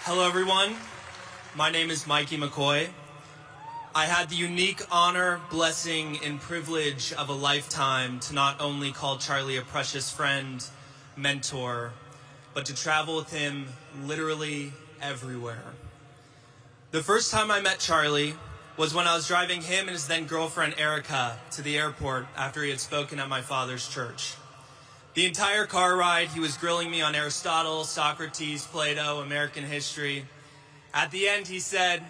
Hello, everyone. My name is Mikey McCoy. I had the unique honor, blessing, and privilege of a lifetime to not only call Charlie a precious friend, mentor, but to travel with him literally everywhere. The first time I met Charlie was when I was driving him and his then girlfriend Erica to the airport after he had spoken at my father's church. The entire car ride, he was grilling me on Aristotle, Socrates, Plato, American history. At the end, he said,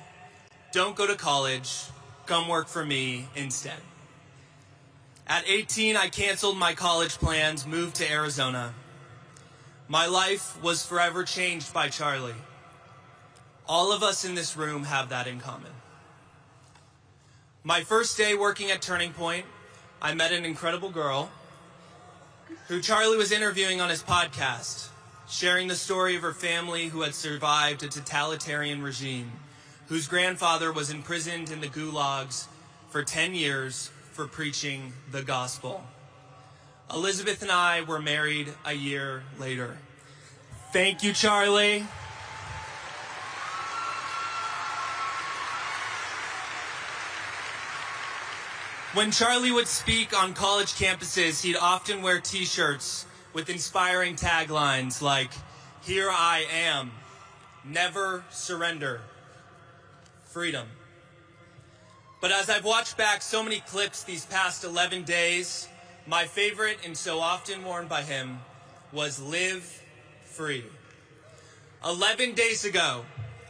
"Don't go to college, come work for me instead." At 18, I canceled my college plans, moved to Arizona. My life was forever changed by Charlie. All of us in this room have that in common. My first day working at Turning Point, I met an incredible girl who Charlie was interviewing on his podcast, sharing the story of her family who had survived a totalitarian regime, whose grandfather was imprisoned in the gulags for 10 years for preaching the gospel. Elizabeth and I were married a year later. Thank you, Charlie. When Charlie would speak on college campuses, he'd often wear t-shirts with inspiring taglines like, "Here I am, never surrender, freedom." But as I've watched back so many clips these past 11 days, my favorite and so often worn by him was "Live Free." 11 days ago,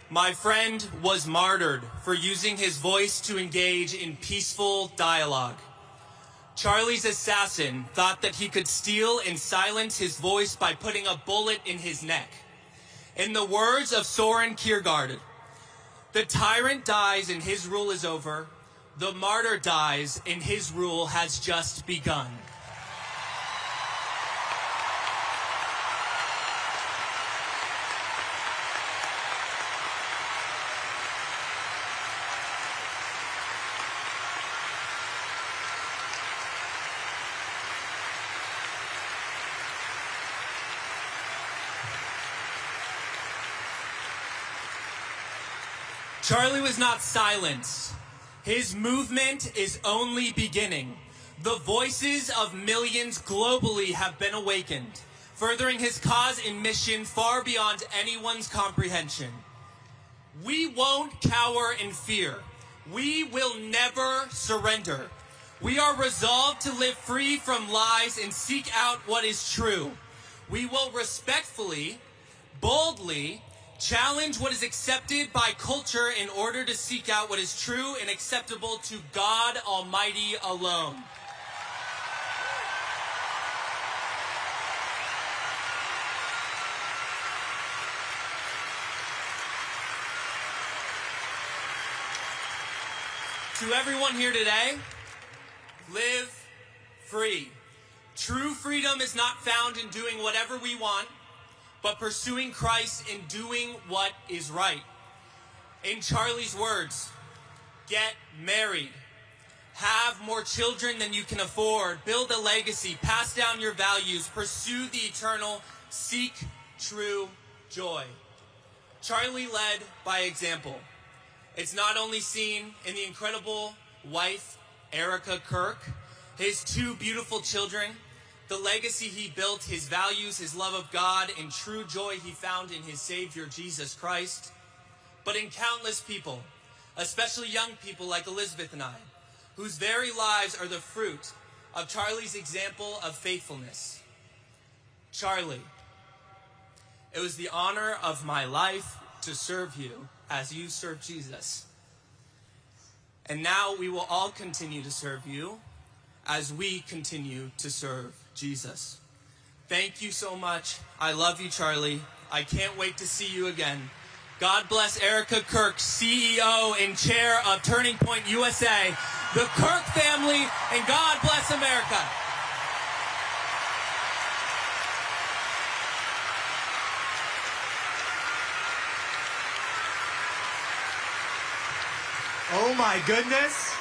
my friend was martyred for using his voice to engage in peaceful dialogue. Charlie's assassin thought that he could steal and silence his voice by putting a bullet in his neck. In the words of Soren Kierkegaard, "The tyrant dies and his rule is over. The martyr dies and his rule has just begun." Charlie was not silenced. His movement is only beginning. The voices of millions globally have been awakened, furthering his cause and mission far beyond anyone's comprehension. We won't cower in fear. We will never surrender. We are resolved to live free from lies and seek out what is true. We will respectfully, boldly, challenge what is accepted by culture in order to seek out what is true and acceptable to God Almighty alone. To everyone here today, live free. True freedom is not found in doing whatever we want, but pursuing Christ and doing what is right. In Charlie's words, get married, have more children than you can afford, build a legacy, pass down your values, pursue the eternal, seek true joy. Charlie led by example. It's not only seen in the incredible wife, Erica Kirk, his two beautiful children, the legacy he built, his values, his love of God, and true joy he found in his Savior, Jesus Christ, but in countless people, especially young people like Elizabeth and I, whose very lives are the fruit of Charlie's example of faithfulness. Charlie, it was the honor of my life to serve you as you serve Jesus. And now we will all continue to serve you as we continue to serve Jesus. Thank you so much. I love you, Charlie. I can't wait to see you again. God bless Erica Kirk, CEO and chair of Turning Point USA, the Kirk family, and God bless America. Oh my goodness.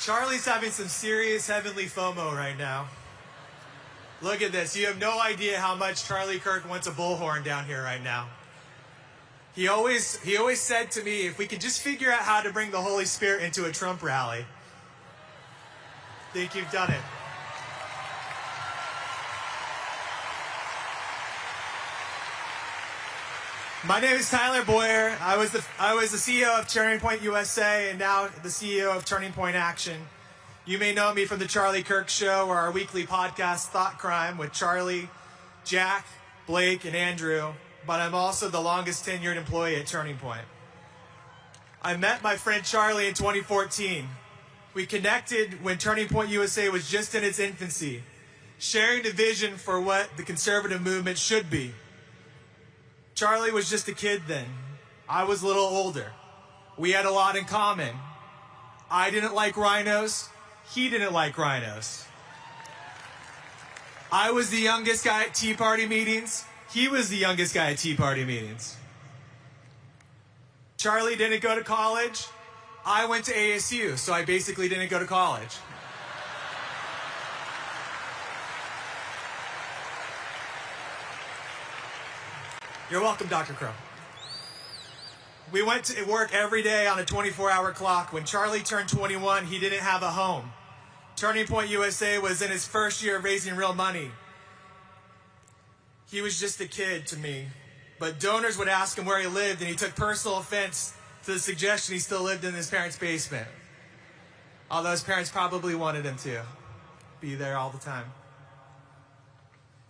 Charlie's having some serious heavenly FOMO right now. Look at this. You have no idea how much Charlie Kirk wants a bullhorn down here right now. He always said to me, if we could just figure out how to bring the Holy Spirit into a Trump rally, I think you've done it. My name is Tyler Boyer. I was the CEO of Turning Point USA and now the CEO of Turning Point Action. You may know me from the Charlie Kirk Show or our weekly podcast, Thought Crime, with Charlie, Jack, Blake, and Andrew, but I'm also the longest tenured employee at Turning Point. I met my friend Charlie in 2014. We connected when Turning Point USA was just in its infancy, sharing the vision for what the conservative movement should be. Charlie was just a kid then. I was a little older. We had a lot in common. I didn't like rhinos. He didn't like rhinos. I was the youngest guy at Tea Party meetings. He was the youngest guy at Tea Party meetings. Charlie didn't go to college. I went to ASU, so I basically didn't go to college. You're welcome, Dr. Crow. We went to work every day on a 24-hour clock. When Charlie turned 21, he didn't have a home. Turning Point USA was in his first year of raising real money. He was just a kid to me, but donors would ask him where he lived, and he took personal offense to the suggestion he still lived in his parents' basement, although his parents probably wanted him to be there all the time.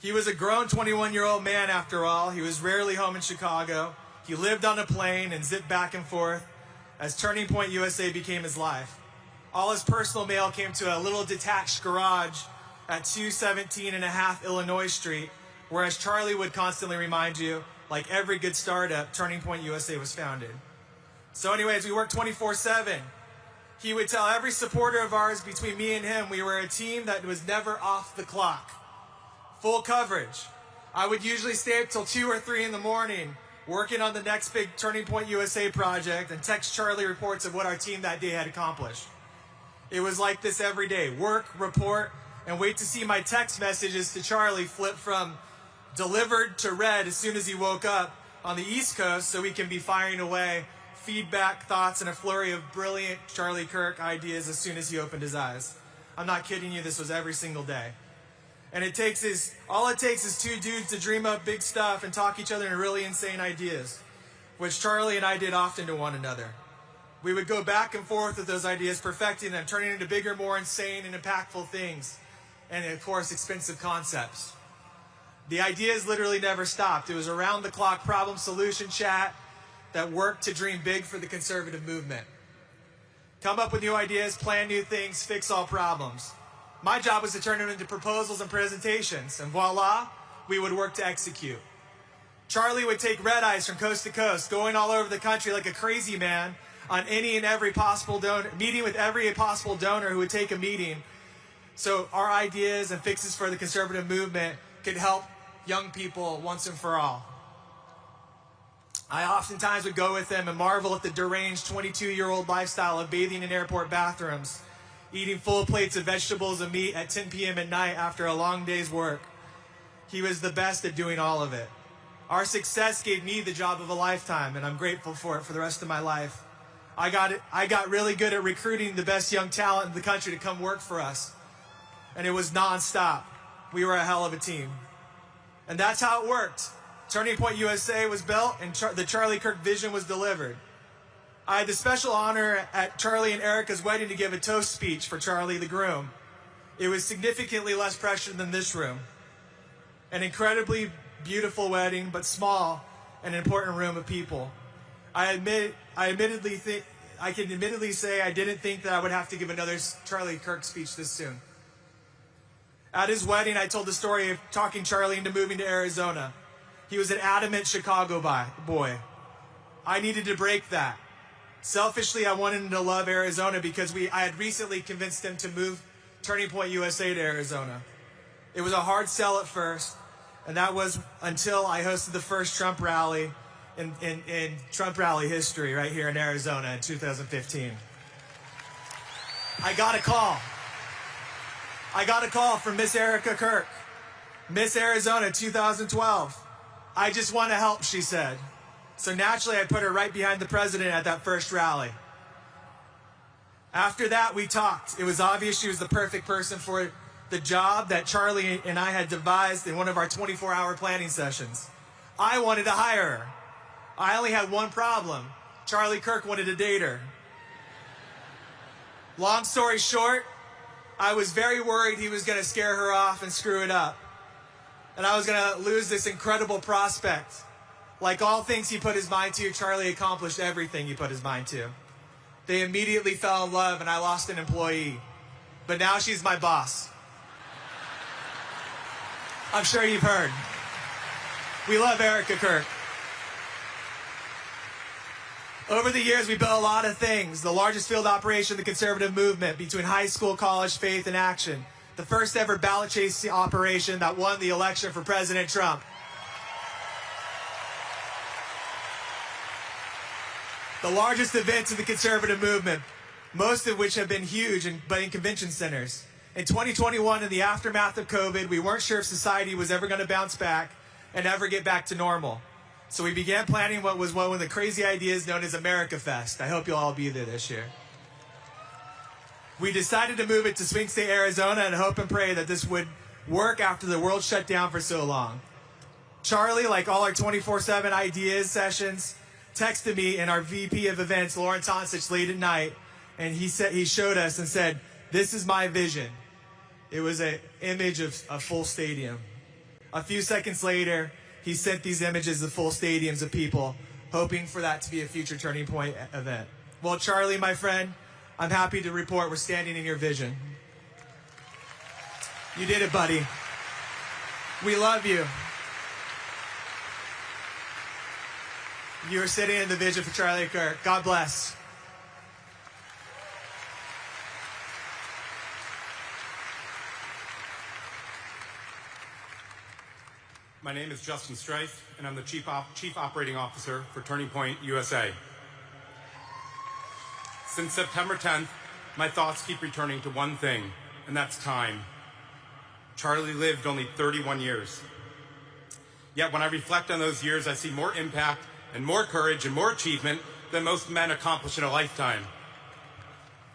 He was a grown 21-year-old man after all. He was rarely home in Chicago. He lived on a plane and zipped back and forth as Turning Point USA became his life. All his personal mail came to a little detached garage at 217.5 Illinois Street, where, as Charlie would constantly remind you, like every good startup, Turning Point USA was founded. So anyways, we worked 24/7. He would tell every supporter of ours, between me and him, we were a team that was never off the clock. Full coverage. I would usually stay up till 2 or 3 in the morning working on the next big Turning Point USA project and text Charlie reports of what our team that day had accomplished. It was like this every day. Work, report, and wait to see my text messages to Charlie flip from delivered to read as soon as he woke up on the East Coast, so we can be firing away feedback, thoughts, and a flurry of brilliant Charlie Kirk ideas as soon as he opened his eyes. I'm not kidding you, this was every single day. And all it takes is 2 dudes to dream up big stuff and talk each other into really insane ideas, which Charlie and I did often to one another. We would go back and forth with those ideas, perfecting them, turning into bigger, more insane and impactful things, and of course, expensive concepts. The ideas literally never stopped. It was around-the-clock problem-solution chat that worked to dream big for the conservative movement. Come up with new ideas, plan new things, fix all problems. My job was to turn them into proposals and presentations, and voila, we would work to execute. Charlie would take red eyes from coast to coast, going all over the country like a crazy man on any and every possible donor, meeting with every possible donor who would take a meeting, so our ideas and fixes for the conservative movement could help young people once and for all. I oftentimes would go with them and marvel at the deranged 22-year-old lifestyle of bathing in airport bathrooms, eating full plates of vegetables and meat at 10 p.m. at night after a long day's work. He was the best at doing all of it. Our success gave me the job of a lifetime, and I'm grateful for it for the rest of my life. I got really good at recruiting the best young talent in the country to come work for us, and it was nonstop. We were a hell of a team. And that's how it worked. Turning Point USA was built, and the Charlie Kirk vision was delivered. I had the special honor at Charlie and Erica's wedding to give a toast speech for Charlie, the groom. It was significantly less pressure than this room. An incredibly beautiful wedding, but small, an important room of people. I can admittedly say I didn't think that I would have to give another Charlie Kirk speech this soon. At his wedding, I told the story of talking Charlie into moving to Arizona. He was an adamant Chicago boy. I needed to break that. Selfishly, I wanted him to love Arizona because I had recently convinced him to move Turning Point USA to Arizona. It was a hard sell at first, and that was until I hosted the first Trump rally in Trump rally history right here in Arizona in 2015. I got a call from Miss Erica Kirk. Miss Arizona 2012. I just want to help, she said. So naturally, I put her right behind the president at that first rally. After that, we talked. It was obvious she was the perfect person for the job that Charlie and I had devised in one of our 24-hour planning sessions. I wanted to hire her. I only had one problem. Charlie Kirk wanted to date her. Long story short, I was very worried he was going to scare her off and screw it up. And I was going to lose this incredible prospect. Like all things he put his mind to, Charlie accomplished everything he put his mind to. They immediately fell in love, and I lost an employee. But now she's my boss. I'm sure you've heard. We love Erica Kirk. Over the years, we built a lot of things. The largest field operation of the conservative movement between high school, college, faith, and action. The first ever ballot chase operation that won the election for President Trump. The largest events in the conservative movement, most of which have been huge, but in convention centers. In 2021, in the aftermath of COVID, we weren't sure if society was ever going to bounce back and ever get back to normal. So we began planning what was one of the crazy ideas known as America Fest. I hope you'll all be there this year. We decided to move it to Swing State, Arizona, and hope and pray that this would work after the world shut down for so long. Charlie, like all our 24/7 ideas sessions, texted me and our VP of events, Lauren Tonsich, late at night, and he showed us and said, "This is my vision." It was an image of a full stadium. A few seconds later, he sent these images of full stadiums of people, hoping for that to be a future turning point event. Well, Charlie, my friend, I'm happy to report we're standing in your vision. You did it, buddy. We love you. You are sitting in the vision for Charlie Kirk. God bless. My name is Justin Strife, and I'm the Chief Operating Officer for Turning Point USA. Since September 10th, my thoughts keep returning to one thing, and that's time. Charlie lived only 31 years. Yet when I reflect on those years, I see more impact and more courage and more achievement than most men accomplish in a lifetime.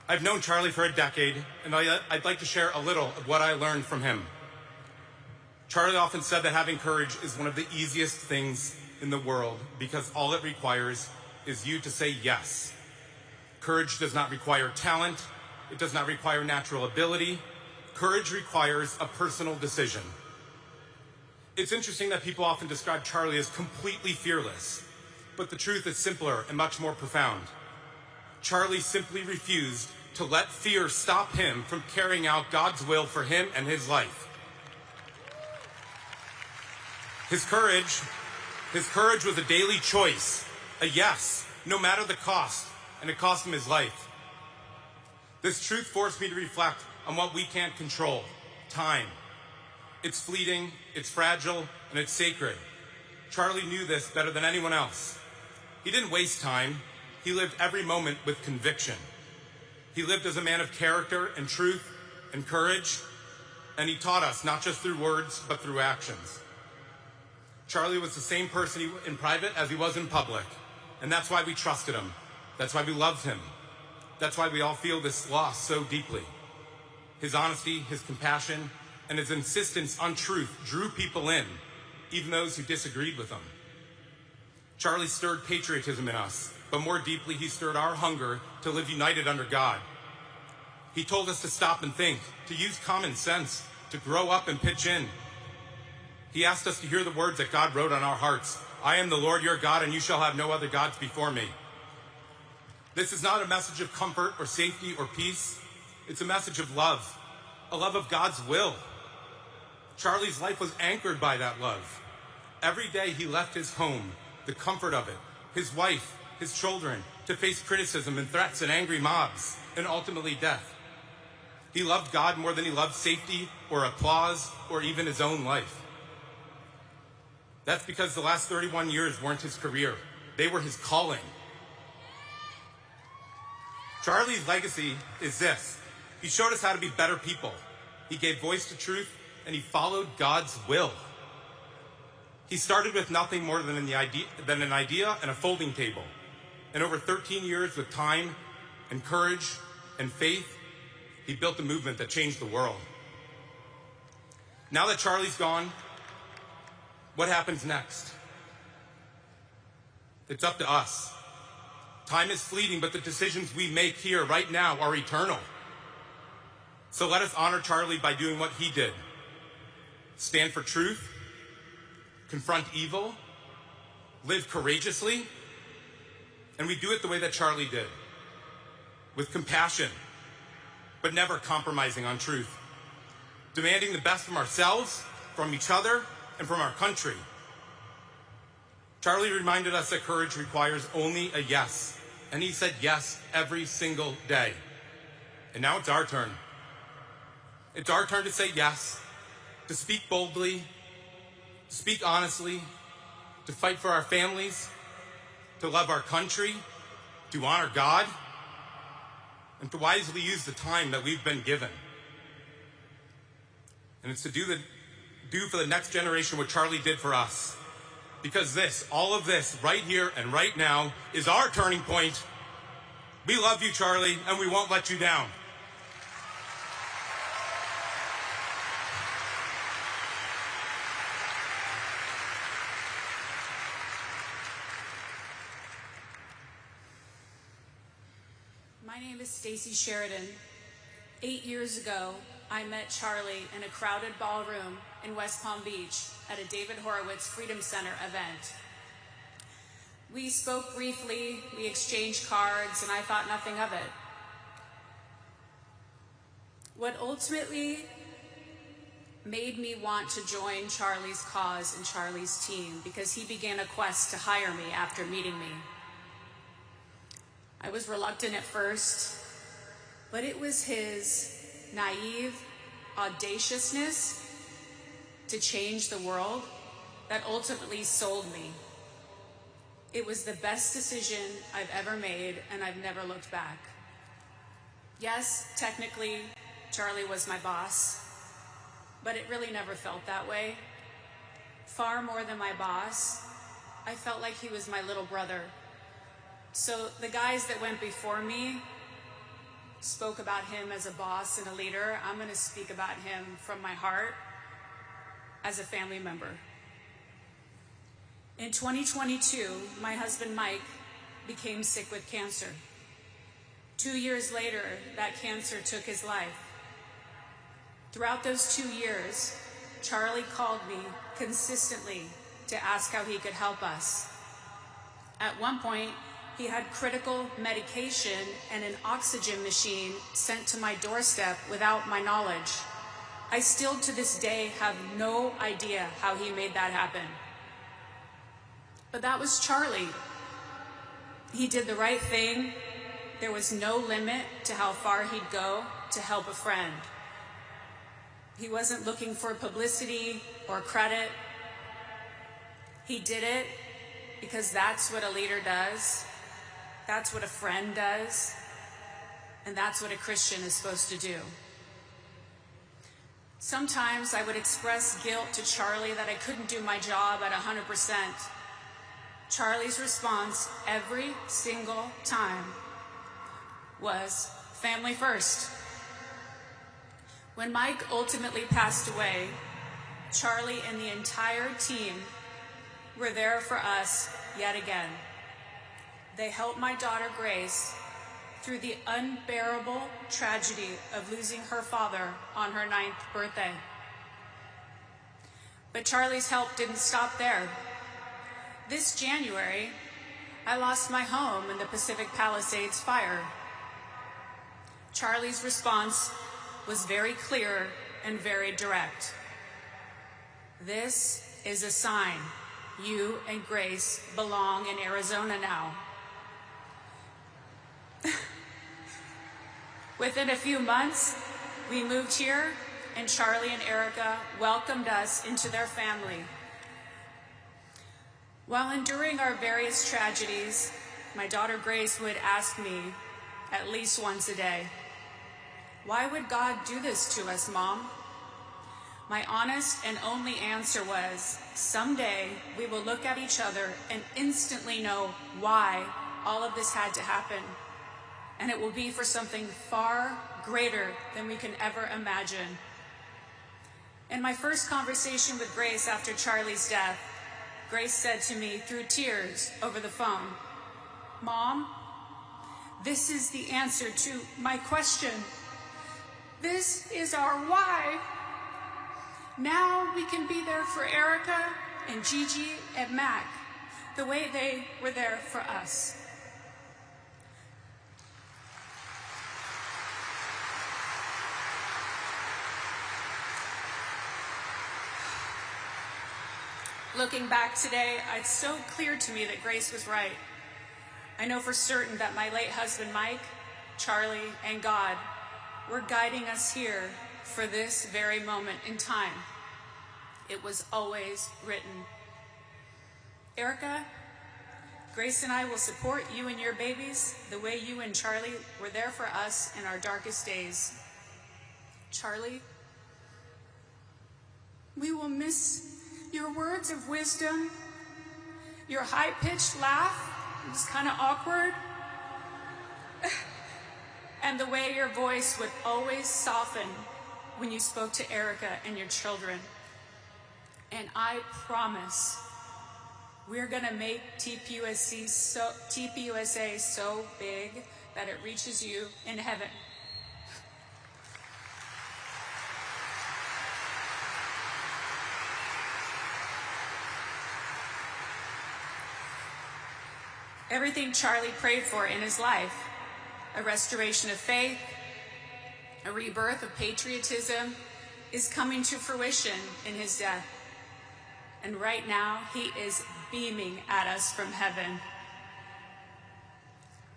I've known Charlie for a decade, and I'd like to share a little of what I learned from him. Charlie often said that having courage is one of the easiest things in the world because all it requires is you to say yes. Courage does not require talent. It does not require natural ability. Courage requires a personal decision. It's interesting that people often describe Charlie as completely fearless, but the truth is simpler and much more profound. Charlie simply refused to let fear stop him from carrying out God's will for him and his life. His courage was a daily choice, a yes, no matter the cost, and it cost him his life. This truth forced me to reflect on what we can't control, time. It's fleeting, it's fragile, and it's sacred. Charlie knew this better than anyone else. He didn't waste time. He lived every moment with conviction. He lived as a man of character and truth and courage, and he taught us not just through words, but through actions. Charlie was the same person in private as he was in public, and that's why we trusted him. That's why we loved him. That's why we all feel this loss so deeply. His honesty, his compassion, and his insistence on truth drew people in, even those who disagreed with him. Charlie stirred patriotism in us, but more deeply, he stirred our hunger to live united under God. He told us to stop and think, to use common sense, to grow up and pitch in. He asked us to hear the words that God wrote on our hearts. I am the Lord your God, and you shall have no other gods before me. This is not a message of comfort or safety or peace. It's a message of love, a love of God's will. Charlie's life was anchored by that love. Every day he left his home, the comfort of it, his wife, his children, to face criticism and threats and angry mobs, and ultimately death. He loved God more than he loved safety or applause or even his own life. That's because the last 31 years weren't his career. They were his calling. Charlie's legacy is this. He showed us how to be better people. He gave voice to truth and he followed God's will. He started with nothing more than an idea and a folding table. And over 13 years, with time and courage and faith, he built a movement that changed the world. Now that Charlie's gone, what happens next? It's up to us. Time is fleeting, but the decisions we make here right now are eternal. So let us honor Charlie by doing what he did. Stand for truth, confront evil, live courageously, and we do it the way that Charlie did, with compassion, but never compromising on truth, demanding the best from ourselves, from each other, and from our country. Charlie reminded us that courage requires only a yes, and he said yes every single day. And now it's our turn. It's our turn to say yes, to speak boldly, to speak honestly, to fight for our families, to love our country, to honor God, and to wisely use the time that we've been given. And it's to do for the next generation what Charlie did for us. Because all of this, right here and right now, is our turning point. We love you, Charlie, and we won't let you down. My name is Stacy Sheridan. 8 years ago, I met Charlie in a crowded ballroom in West Palm Beach at a David Horowitz Freedom Center event. We spoke briefly, we exchanged cards, and I thought nothing of it. What ultimately made me want to join Charlie's cause and Charlie's team, because he began a quest to hire me after meeting me. I was reluctant at first, but it was his naive audaciousness to change the world that ultimately sold me. It was the best decision I've ever made, and I've never looked back. Yes, technically, Charlie was my boss, but it really never felt that way. Far more than my boss, I felt like he was my little brother. So the guys that went before me spoke about him as a boss and a leader. I'm going to speak about him from my heart as a family member. In 2022, my husband Mike became sick with cancer. 2 years later, that cancer took his life. Throughout those 2 years, Charlie called me consistently to ask how he could help us. At one point, he had critical medication and an oxygen machine sent to my doorstep without my knowledge. I still to this day have no idea how he made that happen. But that was Charlie. He did the right thing. There was no limit to how far he'd go to help a friend. He wasn't looking for publicity or credit. He did it because that's what a leader does. That's what a friend does. And that's what a Christian is supposed to do. Sometimes I would express guilt to Charlie that I couldn't do my job at 100%. Charlie's response every single time was family first. When Mike ultimately passed away, Charlie and the entire team were there for us yet again. They helped my daughter Grace through the unbearable tragedy of losing her father on her 9th birthday. But Charlie's help didn't stop there. This January, I lost my home in the Pacific Palisades fire. Charlie's response was very clear and very direct. This is a sign. You and Grace belong in Arizona now. Within a few months, we moved here, and Charlie and Erica welcomed us into their family. While enduring our various tragedies, my daughter Grace would ask me at least once a day, "Why would God do this to us, Mom? My honest and only answer was, someday we will look at each other and instantly know why all of this had to happen. And it will be for something far greater than we can ever imagine. In my first conversation with Grace after Charlie's death, Grace said to me through tears over the phone, "Mom, this is the answer to my question. This is our why. Now we can be there for Erica and Gigi and Mac, the way they were there for us." Looking back today, it's so clear to me that Grace was right. I know for certain that my late husband, Mike, Charlie, and God were guiding us here for this very moment in time. It was always written. Erica, Grace and I will support you and your babies the way you and Charlie were there for us in our darkest days. Charlie, we will miss your words of wisdom, your high-pitched laugh, it was kind of awkward, and the way your voice would always soften when you spoke to Erica and your children. And I promise we're going to make TPUSA so big that it reaches you in heaven. Everything Charlie prayed for in his life, a restoration of faith, a rebirth of patriotism, is coming to fruition in his death. And right now, he is beaming at us from heaven.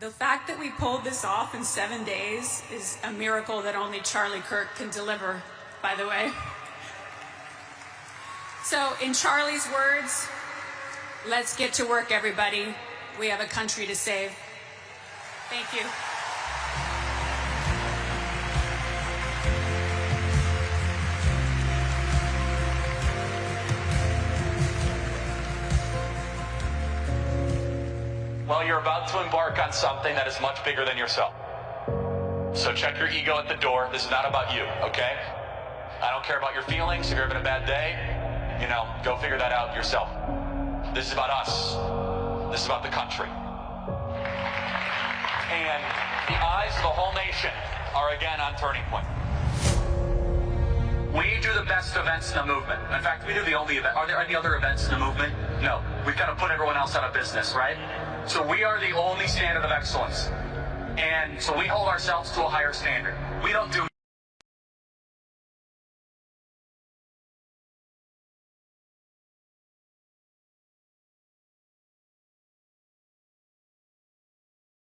The fact that we pulled this off in 7 days is a miracle that only Charlie Kirk can deliver, by the way. So, in Charlie's words, let's get to work, everybody. We have a country to save. Thank you. Well, you're about to embark on something that is much bigger than yourself. So check your ego at the door. This is not about you, okay? I don't care about your feelings. If you're having a bad day, go figure that out yourself. This is about us. This is about the country. And the eyes of the whole nation are again on Turning Point. We do the best events in the movement. In fact, we do the only event. Are there any other events in the movement? No. We've got to put everyone else out of business, right? So we are the only standard of excellence. And so we hold ourselves to a higher standard. We don't do